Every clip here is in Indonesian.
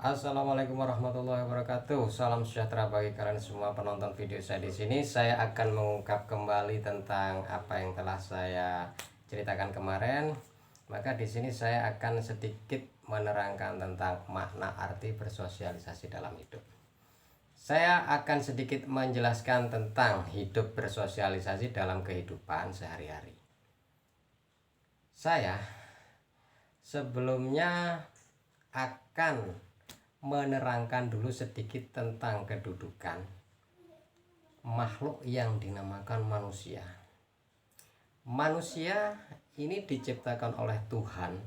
Assalamualaikum warahmatullahi wabarakatuh. Salam sejahtera bagi kalian semua penonton video saya di sini. Saya akan mengungkap kembali tentang apa yang telah saya ceritakan kemarin. Maka di sini saya akan sedikit menerangkan tentang makna arti bersosialisasi dalam hidup. Saya akan sedikit menjelaskan tentang hidup bersosialisasi dalam kehidupan sehari-hari. Saya sebelumnya akan menerangkan dulu sedikit tentang kedudukan makhluk yang dinamakan manusia. Manusia ini diciptakan oleh Tuhan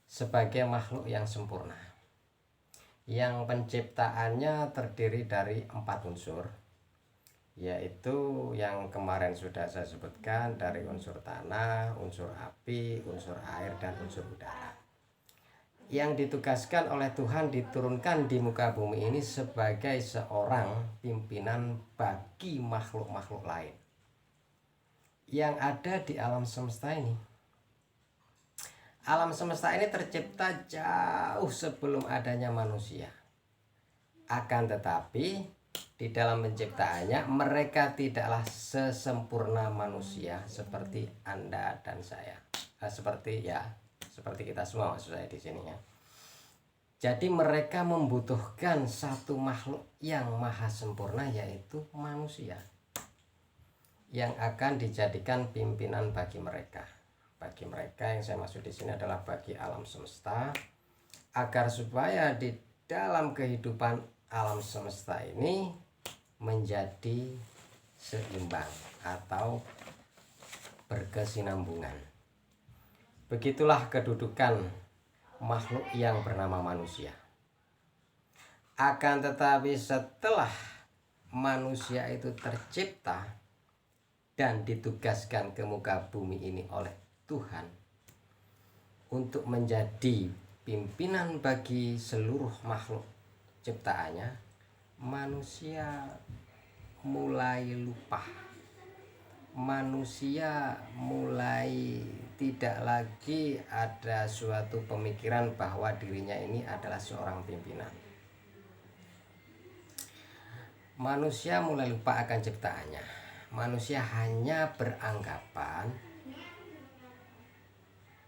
sebagai makhluk yang sempurna, yang penciptaannya terdiri dari 4 unsur, yaitu yang kemarin sudah saya sebutkan, dari unsur tanah, unsur api, unsur air, dan unsur udara, yang ditugaskan oleh Tuhan diturunkan di muka bumi ini sebagai seorang pimpinan bagi makhluk-makhluk lain yang ada di alam semesta ini. Alam semesta ini tercipta jauh sebelum adanya manusia. Akan tetapi di dalam penciptaannya mereka tidaklah sesempurna manusia seperti Anda dan saya. Seperti kita semua, maksud saya di sini ya. Jadi mereka membutuhkan satu makhluk yang maha sempurna, yaitu manusia, yang akan dijadikan pimpinan bagi mereka. Bagi mereka yang saya maksud di sini adalah bagi alam semesta, agar supaya di dalam kehidupan alam semesta ini menjadi seimbang atau berkesinambungan. Begitulah kedudukan makhluk yang bernama manusia. Akan tetapi setelah manusia itu tercipta dan ditugaskan ke muka bumi ini oleh Tuhan untuk menjadi pimpinan bagi seluruh makhluk ciptaannya, manusia mulai lupa. Manusia mulai tidak lagi ada suatu pemikiran bahwa dirinya ini adalah seorang pimpinan. Manusia mulai lupa akan ciptaannya. Manusia hanya beranggapan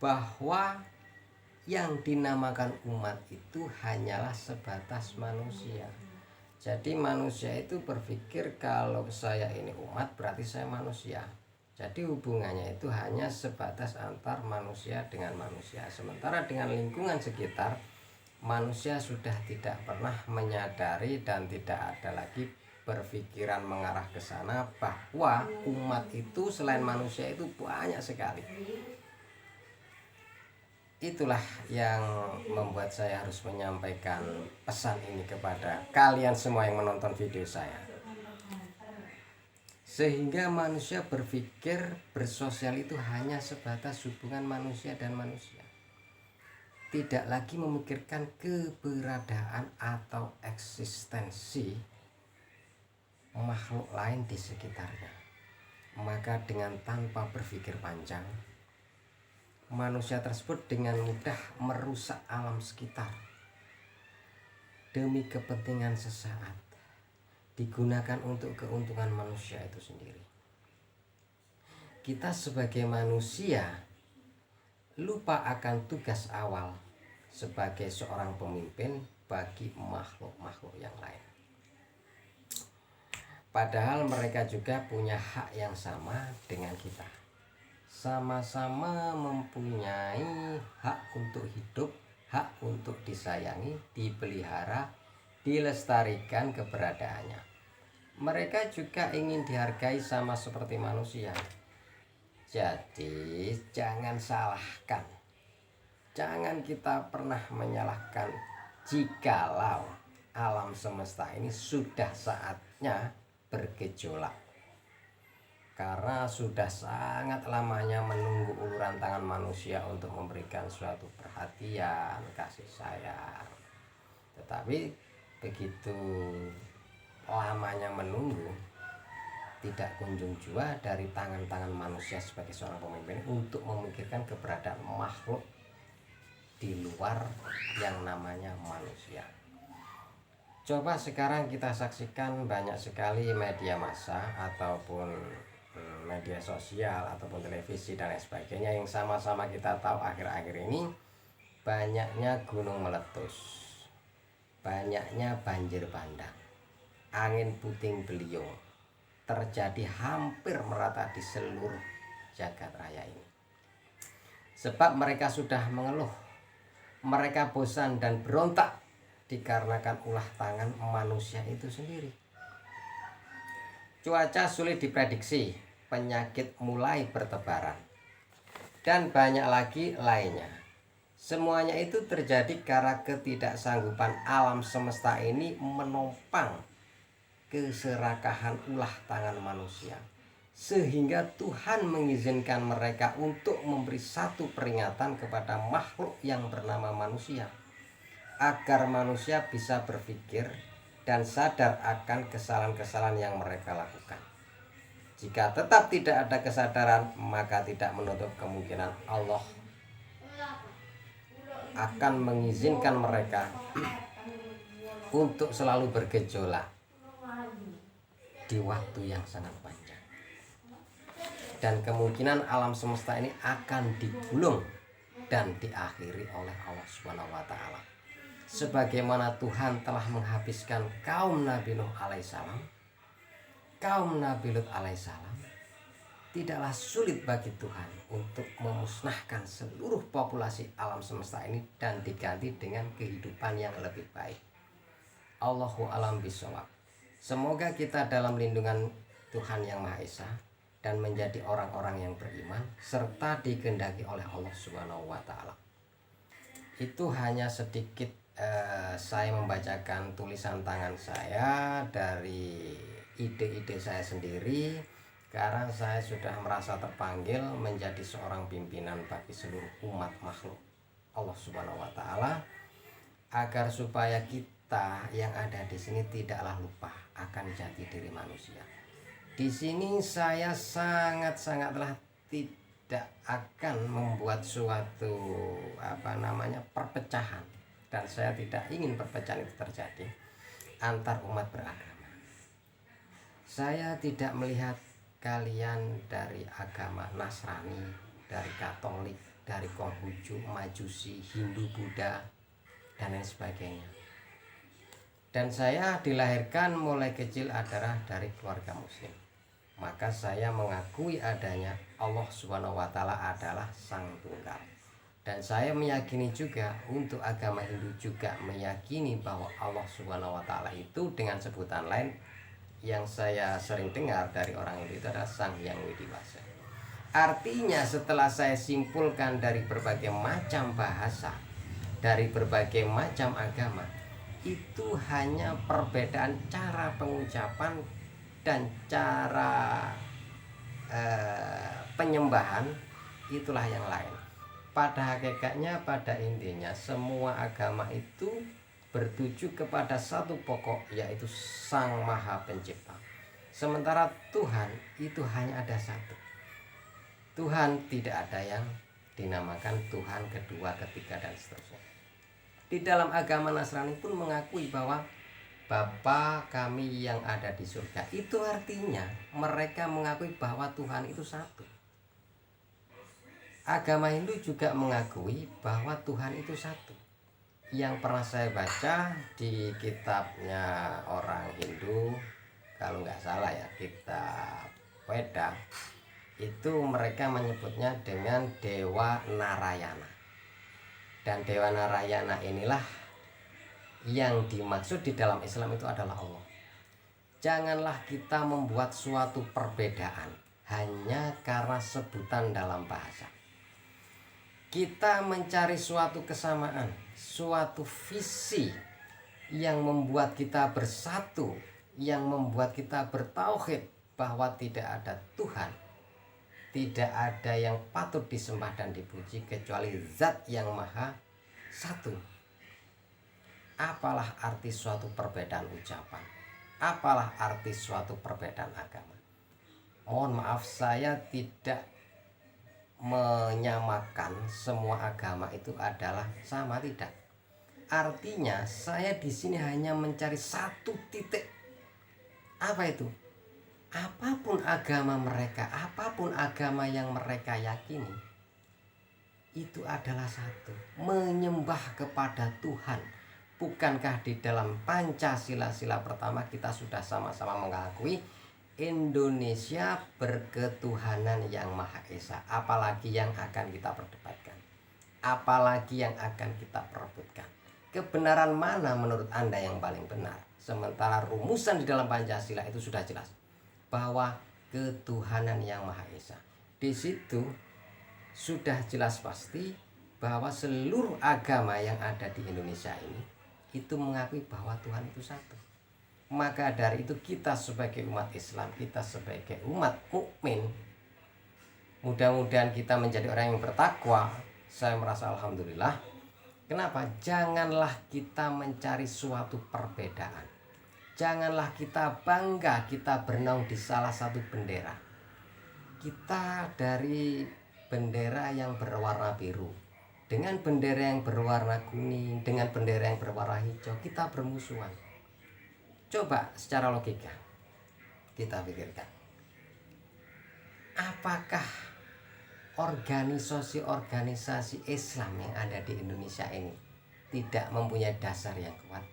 bahwa yang dinamakan umat itu hanyalah sebatas manusia. Jadi manusia itu berpikir kalau saya ini umat berarti saya manusia. Jadi hubungannya itu hanya sebatas antar manusia dengan manusia. Sementara dengan lingkungan sekitar, manusia sudah tidak pernah menyadari dan tidak ada lagi berpikiran mengarah ke sana bahwa umat itu selain manusia itu banyak sekali. Itulah yang membuat saya harus menyampaikan pesan ini kepada kalian semua yang menonton video saya. Sehingga manusia berpikir bersosial itu hanya sebatas hubungan manusia dan manusia. Tidak lagi memikirkan keberadaan atau eksistensi makhluk lain di sekitarnya. Maka dengan tanpa berpikir panjang, manusia tersebut dengan mudah merusak alam sekitar demi kepentingan sesaat, digunakan untuk keuntungan manusia itu sendiri. Kita sebagai manusia lupa akan tugas awal sebagai seorang pemimpin bagi makhluk-makhluk yang lain. Padahal mereka juga punya hak yang sama dengan kita. Sama-sama mempunyai hak untuk hidup, hak untuk disayangi, dipelihara, dilestarikan keberadaannya. Mereka juga ingin dihargai sama seperti manusia. Jadi jangan salahkan. Jangan kita pernah menyalahkan jikalau alam semesta ini sudah saatnya bergejolak. Karena sudah sangat lamanya menunggu uluran tangan manusia untuk memberikan suatu perhatian, kasih sayang. Tetapi begitu lamanya menunggu, tidak kunjung jua dari tangan-tangan manusia sebagai seorang pemimpin untuk memikirkan keberadaan makhluk di luar yang namanya manusia. Coba sekarang kita saksikan banyak sekali media massa ataupun media sosial ataupun televisi dan lain sebagainya yang sama-sama kita tahu akhir-akhir ini banyaknya gunung meletus, banyaknya banjir bandang, angin puting beliung terjadi hampir merata di seluruh jagat raya ini. Sebab mereka sudah mengeluh, mereka bosan dan berontak dikarenakan ulah tangan manusia itu sendiri. Cuaca sulit diprediksi, penyakit mulai bertebaran, dan banyak lagi lainnya. Semuanya itu terjadi karena ketidaksanggupan alam semesta ini menopang keserakahan ulah tangan manusia, sehingga Tuhan mengizinkan mereka untuk memberi satu peringatan kepada makhluk yang bernama manusia, agar manusia bisa berpikir dan sadar akan kesalahan-kesalahan yang mereka lakukan. Jika tetap tidak ada kesadaran, maka tidak menutup kemungkinan Allah akan mengizinkan mereka untuk selalu bergejolak di waktu yang sangat panjang. Dan kemungkinan alam semesta ini akan digulung dan diakhiri oleh Allah Subhanahu wa taala. Sebagaimana Tuhan telah menghabiskan kaum Nabi Nuh alaihissalam, kaum Nabi Lut alaihissalam, tidaklah sulit bagi Tuhan untuk memusnahkan seluruh populasi alam semesta ini dan diganti dengan kehidupan yang lebih baik. Allahu a'lam bishawab. Semoga kita dalam lindungan Tuhan Yang Maha Esa dan menjadi orang-orang yang beriman serta dikehendaki oleh Allah Subhanahu wa taala. Itu hanya sedikit saya membacakan tulisan tangan saya dari ide-ide saya sendiri, karena saya sudah merasa terpanggil menjadi seorang pimpinan bagi seluruh umat makhluk Allah Subhanahu wa taala, agar supaya kita yang ada di sini tidaklah lupa akan jati diri manusia. Di sini saya sangatlah tidak akan membuat suatu perpecahan, dan saya tidak ingin perpecahan itu terjadi antar umat beragama. Saya tidak melihat kalian dari agama Nasrani, dari Katolik, dari Konghucu, Majusi, Hindu, Buddha, dan lain sebagainya. Dan saya dilahirkan mulai kecil adalah dari keluarga muslim. Maka saya mengakui adanya Allah Subhanahu wa taala adalah Sang Tunggal. Dan saya meyakini juga untuk agama Hindu juga meyakini bahwa Allah Subhanahu wa taala itu dengan sebutan lain yang saya sering dengar dari orang Hindu itu adalah Sang Hyang Widi-Wasa. Artinya setelah saya simpulkan dari berbagai macam bahasa, dari berbagai macam agama, itu hanya perbedaan cara pengucapan dan cara penyembahan, itulah yang lain. Pada hakikatnya, pada intinya semua agama itu bertuju kepada satu pokok, yaitu Sang Maha Pencipta. Sementara Tuhan itu hanya ada satu. Tuhan tidak ada yang dinamakan Tuhan kedua, ketiga, dan seterusnya. Di dalam agama Nasrani pun mengakui bahwa Bapa kami yang ada di surga. Itu artinya mereka mengakui bahwa Tuhan itu satu. Agama Hindu juga mengakui bahwa Tuhan itu satu. Yang pernah saya baca di kitabnya orang Hindu, kalau nggak salah ya, kitab Weda, itu mereka menyebutnya dengan Dewa Narayana. Dan Dewa Narayana inilah yang dimaksud di dalam Islam itu adalah Allah. Janganlah kita membuat suatu perbedaan hanya karena sebutan dalam bahasa. Kita mencari suatu kesamaan, suatu visi yang membuat kita bersatu, yang membuat kita bertauhid bahwa tidak ada Tuhan, tidak ada yang patut disembah dan dipuji kecuali Zat yang Maha Satu. Apalah arti suatu perbedaan ucapan? Apalah arti suatu perbedaan agama? Mohon maaf, saya tidak menyamakan semua agama itu adalah sama, tidak. Artinya saya di sini hanya mencari satu titik. Apa itu? Apapun agama mereka, apapun agama yang mereka yakini, itu adalah satu, menyembah kepada Tuhan. Bukankah di dalam Pancasila sila pertama kita sudah sama-sama mengakui Indonesia berketuhanan yang Maha Esa? Apalagi yang akan kita perdebatkan? Apalagi yang akan kita perebutkan? Kebenaran mana menurut Anda yang paling benar? Sementara rumusan di dalam Pancasila itu sudah jelas bahwa ketuhanan yang Maha Esa. Di situ sudah jelas pasti bahwa seluruh agama yang ada di Indonesia ini itu mengakui bahwa Tuhan itu satu. Maka dari itu kita sebagai umat Islam, kita sebagai umat mukmin, mudah-mudahan kita menjadi orang yang bertakwa. Saya merasa alhamdulillah. Kenapa? Janganlah kita mencari suatu perbedaan. Janganlah kita bangga kita bernaung di salah satu bendera. Kita dari bendera yang berwarna biru dengan bendera yang berwarna kuning, dengan bendera yang berwarna hijau, kita bermusuhan. Coba secara logika kita pikirkan, apakah organisasi-organisasi Islam yang ada di Indonesia ini tidak mempunyai dasar yang kuat?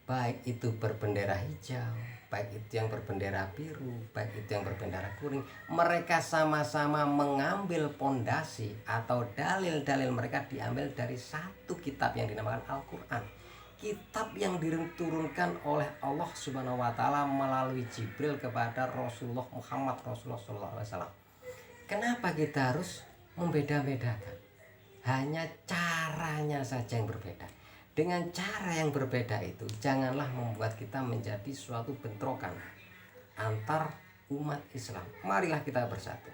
Baik itu berbendera hijau, baik itu yang berbendera biru, baik itu yang berbendera kuning, mereka sama-sama mengambil pondasi atau dalil-dalil mereka diambil dari satu kitab yang dinamakan Al-Quran. Kitab yang diturunkan oleh Allah Subhanahu wa Ta'ala melalui Jibril kepada Rasulullah Muhammad SAW. Kenapa kita harus membeda-bedakan? Hanya caranya saja yang berbeda. Dengan cara yang berbeda itu, janganlah membuat kita menjadi suatu bentrokan antar umat Islam. Marilah kita bersatu.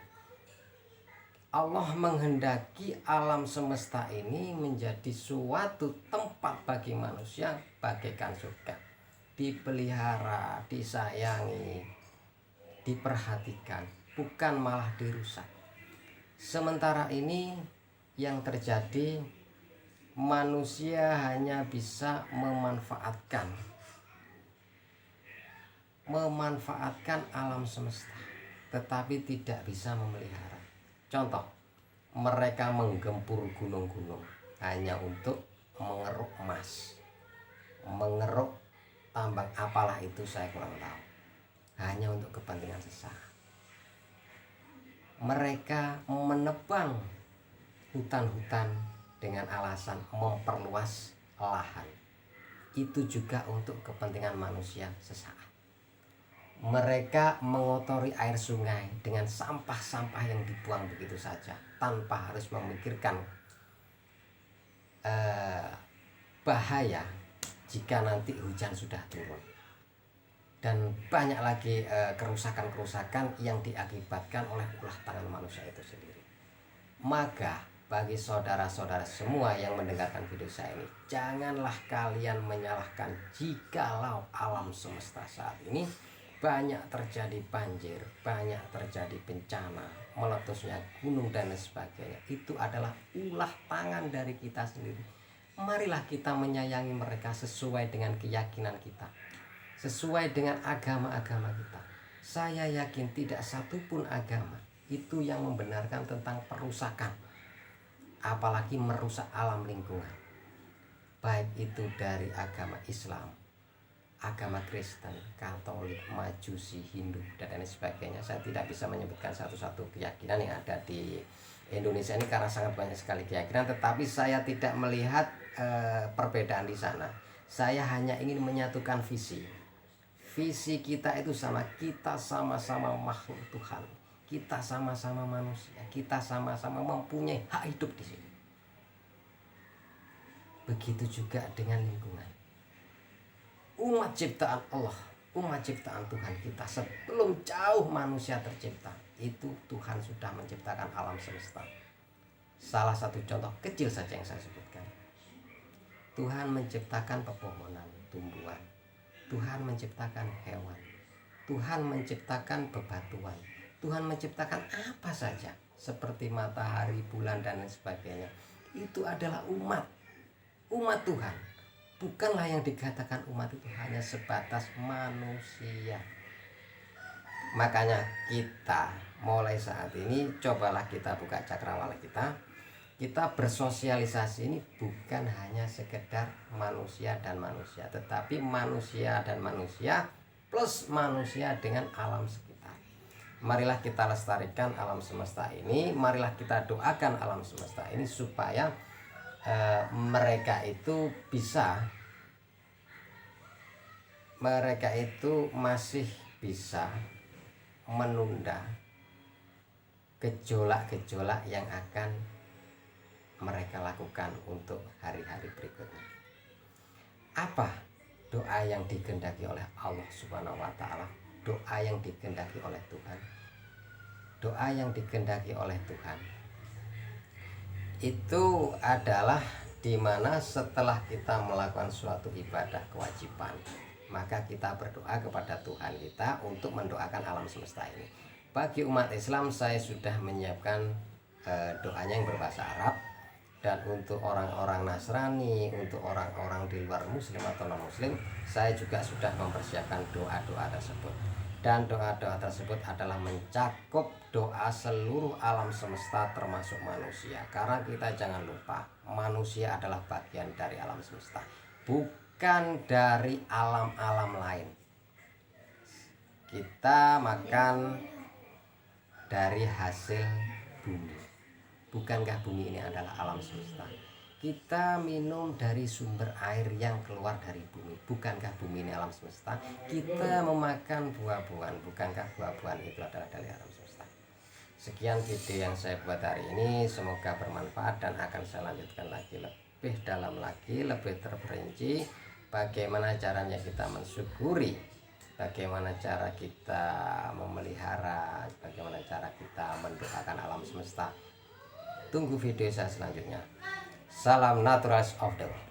Allah menghendaki alam semesta ini menjadi suatu tempat bagi manusia bagaikan surga. Dipelihara, disayangi, diperhatikan, bukan malah dirusak. Sementara ini yang terjadi, manusia hanya bisa memanfaatkan alam semesta, tetapi tidak bisa memelihara. Contoh, mereka menggempur gunung-gunung hanya untuk mengeruk emas, mengeruk tambang apalah itu saya kurang tahu, hanya untuk kepentingan sesaat. Mereka menebang hutan-hutan dengan alasan memperluas lahan, itu juga untuk kepentingan manusia sesaat. Mereka mengotori air sungai dengan sampah-sampah yang dibuang begitu saja tanpa harus memikirkan bahaya jika nanti hujan sudah turun. Dan banyak lagi kerusakan-kerusakan yang diakibatkan oleh ulah tangan manusia itu sendiri. Maka bagi saudara-saudara semua yang mendengarkan video saya ini, janganlah kalian menyalahkan jikalau alam semesta saat ini banyak terjadi banjir, banyak terjadi bencana, meletusnya gunung dan sebagainya. Itu adalah ulah tangan dari kita sendiri. Marilah kita menyayangi mereka sesuai dengan keyakinan kita, sesuai dengan agama-agama kita. Saya yakin tidak satupun agama itu yang membenarkan tentang perusakan, apalagi merusak alam lingkungan. Baik itu dari agama Islam, agama Kristen, Katolik, Majusi, Hindu, dan lain sebagainya. Saya tidak bisa menyebutkan satu-satu keyakinan yang ada di Indonesia ini karena sangat banyak sekali keyakinan, tetapi saya tidak melihat perbedaan di sana. Saya hanya ingin menyatukan visi. Visi kita itu sama, kita sama-sama makhluk Tuhan. Kita sama-sama manusia, kita sama-sama mempunyai hak hidup di sini. Begitu juga dengan lingkungan. Umat ciptaan Allah, umat ciptaan Tuhan kita sebelum jauh manusia tercipta, itu Tuhan sudah menciptakan alam semesta. Salah satu contoh kecil saja yang saya sebutkan. Tuhan menciptakan pepohonan, tumbuhan. Tuhan menciptakan hewan. Tuhan menciptakan bebatuan. Tuhan menciptakan apa saja seperti matahari, bulan dan lain sebagainya, itu adalah umat Tuhan. Bukanlah yang dikatakan umat itu hanya sebatas manusia. Makanya kita mulai saat ini cobalah kita buka cakrawala kita bersosialisasi ini bukan hanya sekedar manusia dan manusia, tetapi manusia dan manusia plus manusia dengan alam sekitar. Marilah kita lestarikan alam semesta ini, marilah kita doakan alam semesta ini supaya mereka itu masih bisa menunda gejolak-gejolak yang akan mereka lakukan untuk hari-hari berikutnya. Apa doa yang dikehendaki oleh Allah Subhanahu wa Ta'ala? Doa yang dikehendaki oleh Tuhan. Doa yang dikehendaki oleh Tuhan itu adalah dimana setelah kita melakukan suatu ibadah kewajiban, maka kita berdoa kepada Tuhan kita untuk mendoakan alam semesta ini. Bagi umat Islam saya sudah menyiapkan doanya yang berbahasa Arab, dan untuk orang-orang Nasrani, untuk orang-orang di luar Muslim atau non Muslim, saya juga sudah mempersiapkan doa-doa tersebut. Dan doa-doa tersebut adalah mencakup doa seluruh alam semesta termasuk manusia. Karena kita jangan lupa, manusia adalah bagian dari alam semesta, bukan dari alam-alam lain. Kita makan dari hasil bumi. Bukankah bumi ini adalah alam semesta? Kita minum dari sumber air yang keluar dari bumi. Bukankah bumi ini alam semesta? Kita memakan buah-buahan. Bukankah buah-buahan itu adalah dari alam semesta? Sekian video yang saya buat hari ini. Semoga bermanfaat dan akan saya lanjutkan lagi lebih dalam lagi, lebih terperinci. Bagaimana caranya kita mensyukuri, bagaimana cara kita memelihara, bagaimana cara kita mendoakan alam semesta. Tunggu video saya selanjutnya. Salam Naturals of the World.